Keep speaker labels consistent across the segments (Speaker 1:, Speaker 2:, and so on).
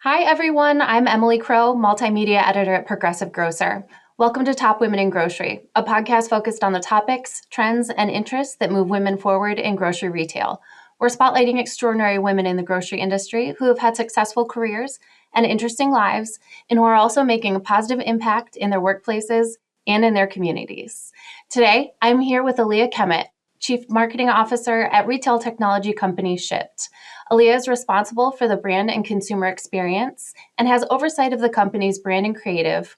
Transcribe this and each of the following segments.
Speaker 1: Hi, everyone. I'm Emily Crow, multimedia editor at Progressive Grocer. Welcome to Top Women in Grocery, a podcast focused on the topics, trends, and interests that move women forward in grocery retail. We're spotlighting extraordinary women in the grocery industry who have had successful careers and interesting lives, and who are also making a positive impact in their workplaces and in their communities. Today, I'm here with Aaliyah Kemet, Chief Marketing Officer at retail technology company Shipt. Aaliyah is responsible for the brand and consumer experience and has oversight of the company's brand and creative,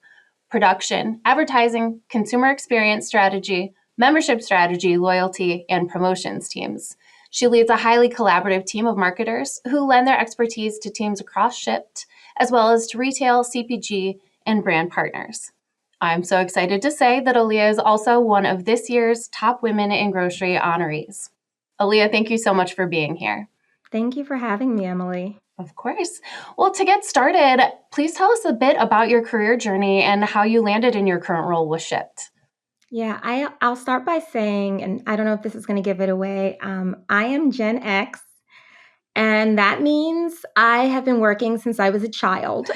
Speaker 1: production, advertising, consumer experience strategy, membership strategy, loyalty, and promotions teams. She leads a highly collaborative team of marketers who lend their expertise to teams across Shipt, as well as to retail, CPG, and brand partners. I'm so excited to say that Aaliyah is also one of this year's Top Women in Grocery honorees. Aaliyah, thank you so much for being here.
Speaker 2: Thank you for having me, Emily.
Speaker 1: Of course. Well, to get started, please tell us a bit about your career journey and how you landed in your current role with Shipt.
Speaker 2: Yeah, I'll start by saying, and I don't know if this is going to give it away, I am Gen X, and that means I have been working since I was a child.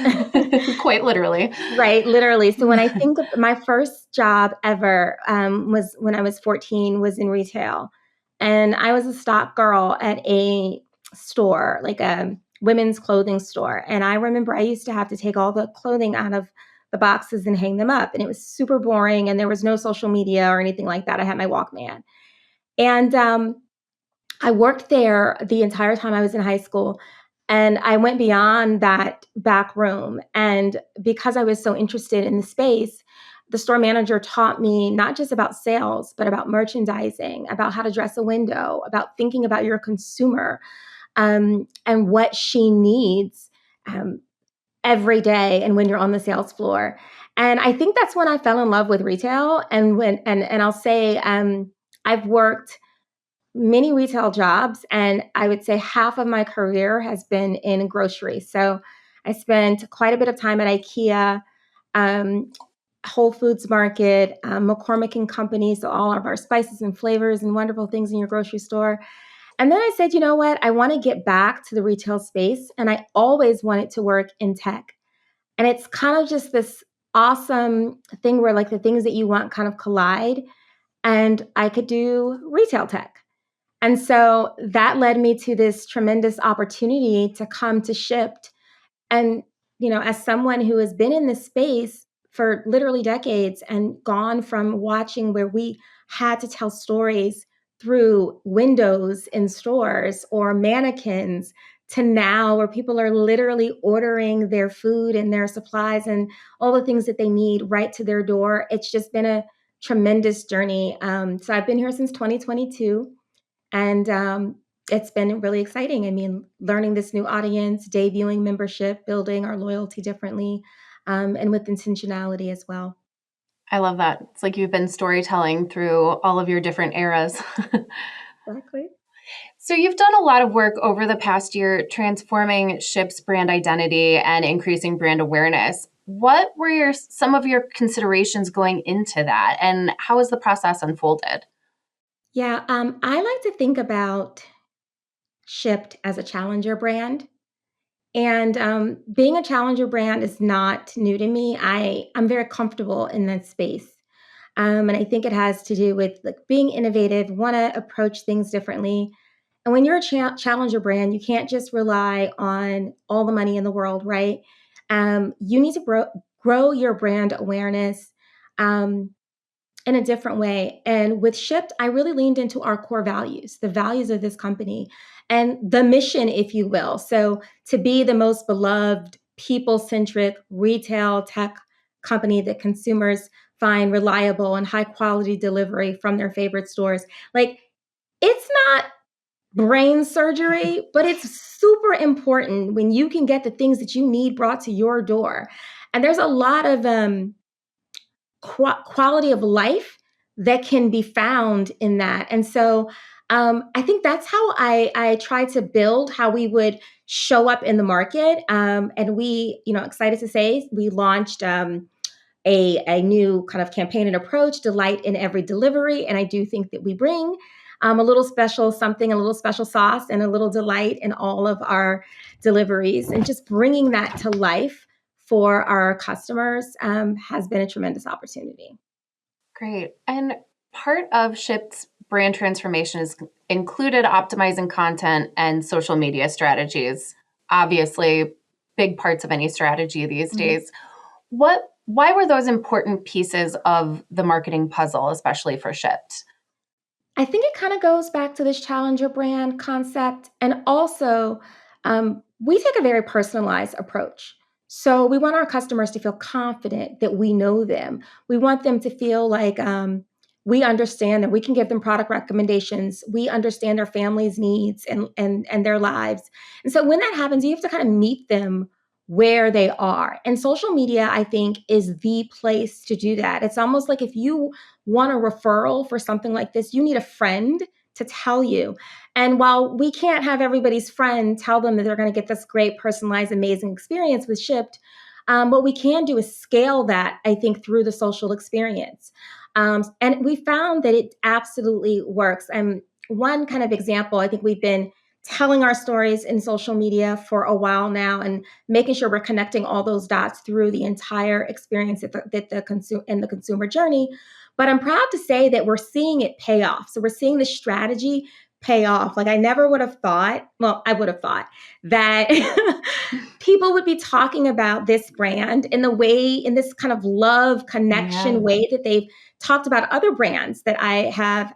Speaker 1: Quite literally.
Speaker 2: Right, literally. So when I think of my first job ever was when I was 14, was in retail. And I was a stock girl at a store, like a women's clothing store. And I remember I used to have to take all the clothing out of the boxes and hang them up. And it was super boring. And there was no social media or anything like that. I had my Walkman. And I worked there the entire time I was in high school. And I went beyond that back room. And because I was so interested in the space, the store manager taught me not just about sales, but about merchandising, about how to dress a window, about thinking about your consumer, and what she needs um, every day and when you're on the sales floor. And I think that's when I fell in love with retail. And I'll say I've worked many retail jobs, and I would say half of my career has been in grocery. So I spent quite a bit of time at IKEA, um, Whole Foods Market, McCormick and Company, so all of our spices and flavors and wonderful things in your grocery store. And then I said, you know what? I want to get back to the retail space, and I always wanted to work in tech. And it's kind of just this awesome thing where like the things that you want kind of collide, and I could do retail tech. And so that led me to this tremendous opportunity to come to Shipt. And, as someone who has been in this space for literally decades and gone from watching where we had to tell stories through windows in stores or mannequins to now where people are literally ordering their food and their supplies and all the things that they need right to their door. It's just been a tremendous journey. So I've been here since 2022. And it's been really exciting. I mean, learning this new audience, debuting membership, building our loyalty differently, and with intentionality as well.
Speaker 1: I love that. It's like you've been storytelling through all of your different eras.
Speaker 2: Exactly.
Speaker 1: So you've done a lot of work over the past year transforming Shipt's brand identity and increasing brand awareness. What were some of your considerations going into that, and how has the process unfolded?
Speaker 2: Yeah, I like to think about Shipt as a challenger brand. And being a challenger brand is not new to me. I'm very comfortable in that space. And I think it has to do with like being innovative, want to approach things differently. And when you're a challenger brand, you can't just rely on all the money in the world, right? You need to grow your brand awareness in a different way. And with Shipt, I really leaned into our core values, the values of this company, and the mission, if you will. So to be the most beloved, people centric retail tech company that consumers find reliable and high quality delivery from their favorite stores. Like, it's not brain surgery, but it's super important when you can get the things that you need brought to your door. And there's a lot of quality of life that can be found in that. And so I think that's how I try to build how we would show up in the market. And we, excited to say, we launched a new kind of campaign and approach, delight in every delivery. And I do think that we bring a little special something, a little special sauce, and a little delight in all of our deliveries. And just bringing that to life for our customers has been a tremendous opportunity.
Speaker 1: Great. And part of Shipt's brand transformation is included optimizing content and social media strategies. Obviously, big parts of any strategy these days. Why were those important pieces of the marketing puzzle, especially for Shipt?
Speaker 2: I think it kind of goes back to this challenger brand concept. And also, we take a very personalized approach. So we want our customers to feel confident that we know them. We want them to feel like we understand them. We can give them product recommendations. We understand their family's needs and their lives. And so when that happens, you have to kind of meet them where they are. And social media, I think, is the place to do that. It's almost like if you want a referral for something like this, you need a friend to tell you. And while we can't have everybody's friend tell them that they're going to get this great, personalized, amazing experience with Shipt, what we can do is scale that, I think, through the social experience. And we found that it absolutely works. And one kind of example, I think we've been telling our stories in social media for a while now and making sure we're connecting all those dots through the entire experience in the consumer journey. But I'm proud to say that we're seeing it pay off. So we're seeing the strategy pay off. Like I never would have thought, well, I would have thought that people would be talking about this brand in this kind of love connection way that they've talked about other brands that I have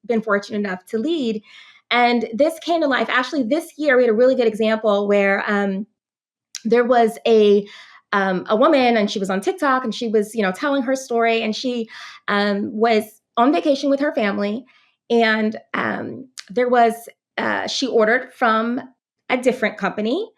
Speaker 2: been fortunate enough to lead. And this came to life. Actually, this year we had a really good example where there was a woman, and she was on TikTok, and she was, telling her story, and she was on vacation with her family, and she ordered from a different company,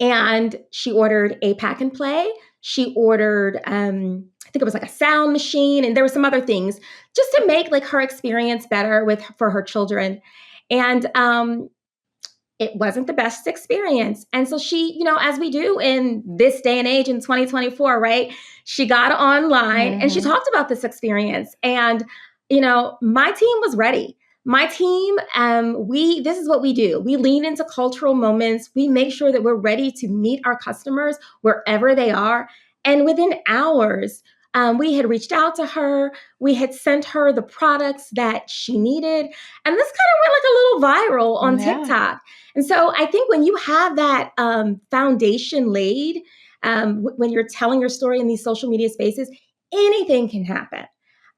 Speaker 2: and she ordered a pack and play. She ordered, I think it was like a sound machine, and there were some other things just to make like her experience better for her children. And it wasn't the best experience. And so she, as we do in this day and age in 2024, right? She got online and she talked about this experience. And, my team was ready. My team, this is what we do. We lean into cultural moments. We make sure that we're ready to meet our customers wherever they are. And within hours, we had reached out to her. We had sent her the products that she needed. And this kind of went like a little viral on TikTok. And so I think when you have that foundation laid, when you're telling your story in these social media spaces, anything can happen.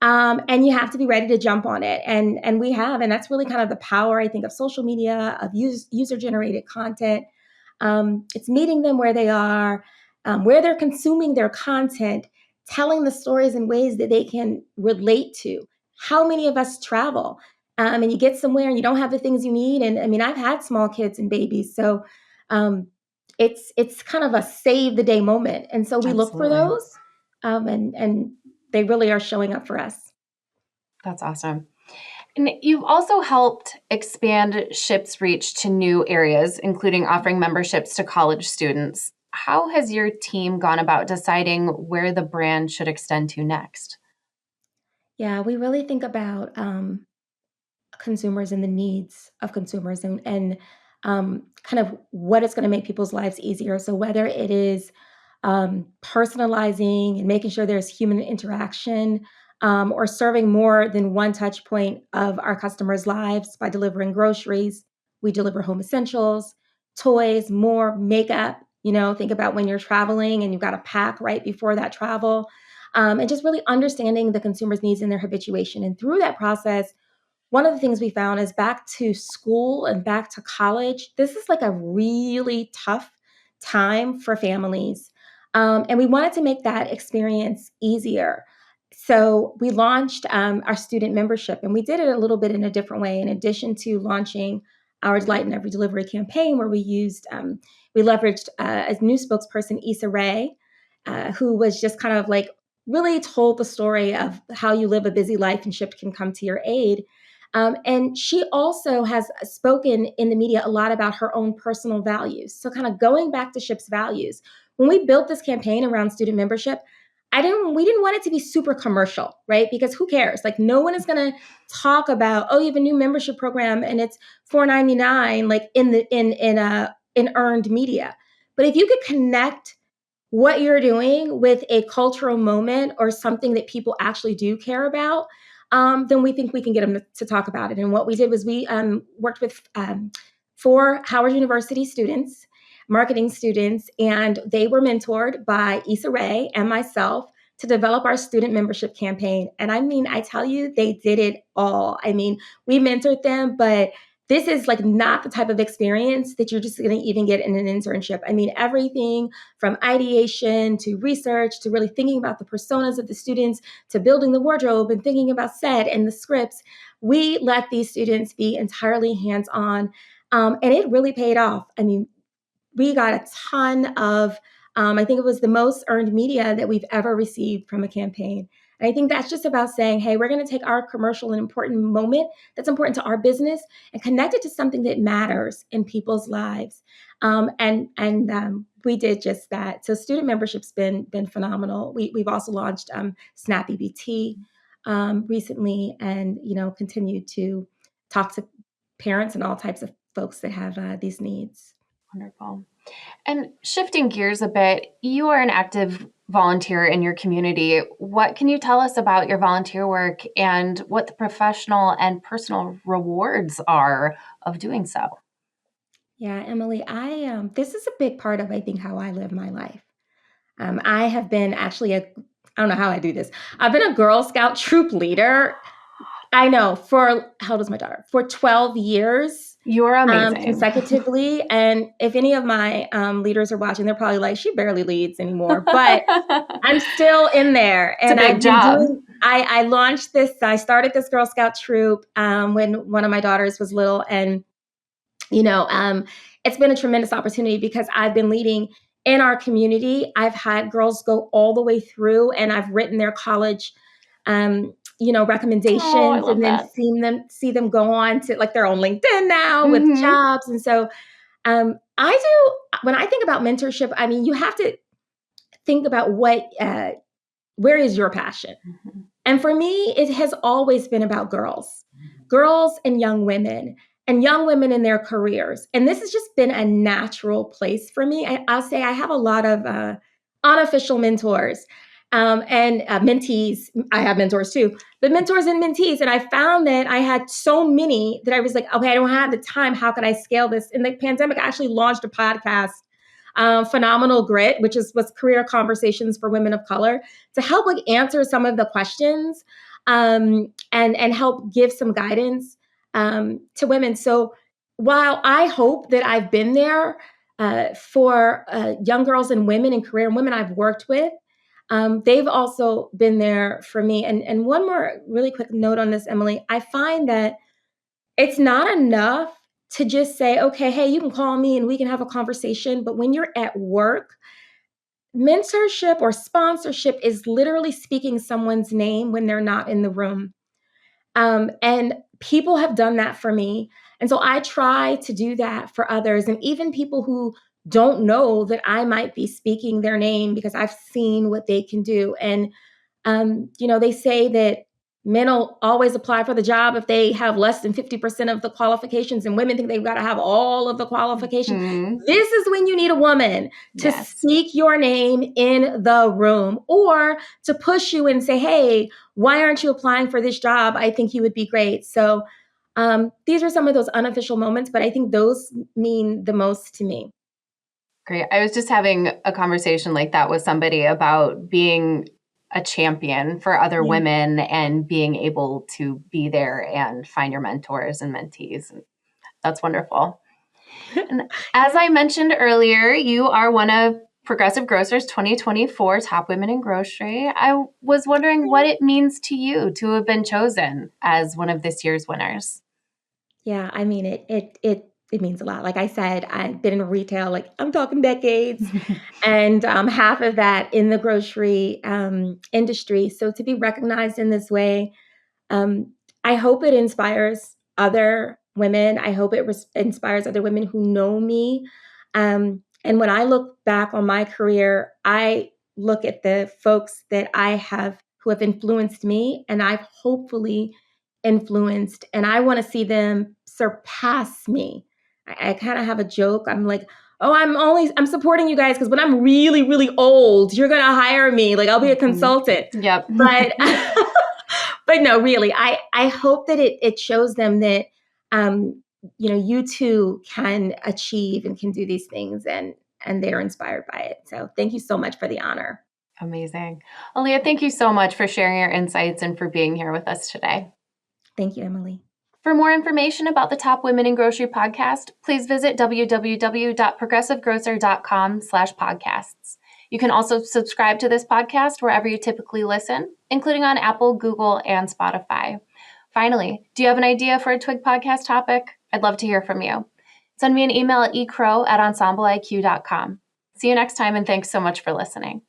Speaker 2: And you have to be ready to jump on it. And we have. And that's really kind of the power, I think, of social media, of user-generated content. It's meeting them where they are, where they're consuming their content, telling the stories in ways that they can relate to. How many of us travel and you get somewhere and you don't have the things you need? And I mean, I've had small kids and babies, so it's kind of a save the day moment. And so we look for those, and they really are showing up for us.
Speaker 1: That's awesome. And you've also helped expand Shipt's reach to new areas, including offering memberships to college students. How has your team gone about deciding where the brand should extend to next?
Speaker 2: Yeah, we really think about consumers and the needs of consumers and kind of what is going to make people's lives easier. So whether it is personalizing and making sure there's human interaction, or serving more than one touch point of our customers' lives by delivering groceries. We deliver home essentials, toys, more makeup. Think about when you're traveling and you've got to pack right before that travel, and just really understanding the consumer's needs and their habituation. And through that process, one of the things we found is back to school and back to college. This is like a really tough time for families. And we wanted to make that experience easier. So we launched our student membership, and we did it a little bit in a different way. In addition to launching our Delight in Every Delivery campaign, where we leveraged a new spokesperson, Issa Rae, who was just kind of like really told the story of how you live a busy life and Shipt can come to your aid. And she also has spoken in the media a lot about her own personal values. So kind of going back to Shipt's values. When we built this campaign around student membership, we didn't want it to be super commercial, right? Because who cares? Like, no one is going to talk about, oh, you have a new membership program and it's $4.99, like in earned media. But if you could connect what you're doing with a cultural moment or something that people actually do care about, then we think we can get them to talk about it. And what we did was we worked with 4 Howard University students, marketing students, and they were mentored by Issa Rae and myself to develop our student membership campaign. And I mean, I tell you, they did it all. I mean, we mentored them, but this is like not the type of experience that you're just going to even get in an internship. I mean, everything from ideation to research to really thinking about the personas of the students to building the wardrobe and thinking about set and the scripts. We let these students be entirely hands-on, and it really paid off. I mean, we got a ton of, I think it was the most earned media that we've ever received from a campaign. And I think that's just about saying, hey, we're going to take our commercial and important moment that's important to our business and connect it to something that matters in people's lives. And we did just that. So student membership's been phenomenal. We've also launched Snap EBT recently, and continued to talk to parents and all types of folks that have these needs.
Speaker 1: Wonderful. And shifting gears a bit, you are an active volunteer in your community. What can you tell us about your volunteer work and what the professional and personal rewards are of doing so?
Speaker 2: Yeah, Emily, this is a big part of, I think, how I live my life. I have been actually I don't know how I do this. I've been a Girl Scout troop leader. I know, how old is my daughter? For 12 years.
Speaker 1: You're amazing.
Speaker 2: Consecutively. And if any of my leaders are watching, they're probably like, she barely leads anymore, but I'm still in there. And
Speaker 1: it's a big job.
Speaker 2: I launched this, I started this Girl Scout troop when one of my daughters was little. And, it's been a tremendous opportunity because I've been leading in our community. I've had girls go all the way through, and I've written their college recommendations, and then see them go on to like they're on LinkedIn now with jobs. And so when I think about mentorship, I mean, you have to think about where is your passion? Mm-hmm. And for me, it has always been about girls and young women in their careers. And this has just been a natural place for me. I'll say I have a lot of unofficial mentors. And mentees. I have mentors too, but mentors and mentees. And I found that I had so many that I was like, okay, I don't have the time. How can I scale this? In the pandemic, I actually launched a podcast, Phenomenal Grit, which was career conversations for women of color, to help like answer some of the questions and help give some guidance to women. So while I hope that I've been there for young girls and women and career and women I've worked with, they've also been there for me. And one more really quick note on this, Emily, I find that it's not enough to just say, okay, hey, you can call me and we can have a conversation. But when you're at work, mentorship or sponsorship is literally speaking someone's name when they're not in the room. And people have done that for me. And so I try to do that for others. And even people who don't know that I might be speaking their name because I've seen what they can do. And, they say that men will always apply for the job if they have less than 50% of the qualifications, and women think they've got to have all of the qualifications. Mm-hmm. This is when you need a woman to speak your name in the room or to push you and say, hey, why aren't you applying for this job? I think you would be great. So these are some of those unofficial moments, but I think those mean the most to me.
Speaker 1: Great. I was just having a conversation like that with somebody about being a champion for other women and being able to be there and find your mentors and mentees. And that's wonderful. And as I mentioned earlier, you are one of Progressive Grocer's 2024 Top Women in Grocery. I was wondering what it means to you to have been chosen as one of this year's winners.
Speaker 2: Yeah, I mean, it means a lot. Like I said, I've been in retail, like I'm talking decades, and half of that in the grocery industry. So to be recognized in this way, I hope it inspires other women. I hope it inspires other women who know me. And when I look back on my career, I look at the folks that who have influenced me, and I've hopefully influenced, and I want to see them surpass me. I kind of have a joke. I'm like, oh, I'm supporting you guys because when I'm really, really old, you're going to hire me. Like I'll be a consultant.
Speaker 1: Yep.
Speaker 2: But, but no, really, I hope that it shows them that, you too can achieve and can do these things, and they're inspired by it. So thank you so much for the honor.
Speaker 1: Amazing. Aaliyah, thank you so much for sharing your insights and for being here with us today.
Speaker 2: Thank you, Emily.
Speaker 1: For more information about the Top Women in Grocery podcast, please visit www.progressivegrocer.com/podcasts. You can also subscribe to this podcast wherever you typically listen, including on Apple, Google, and Spotify. Finally, do you have an idea for a Twig podcast topic? I'd love to hear from you. Send me an email at ecrow@ensembleiq.com. See you next time, and thanks so much for listening.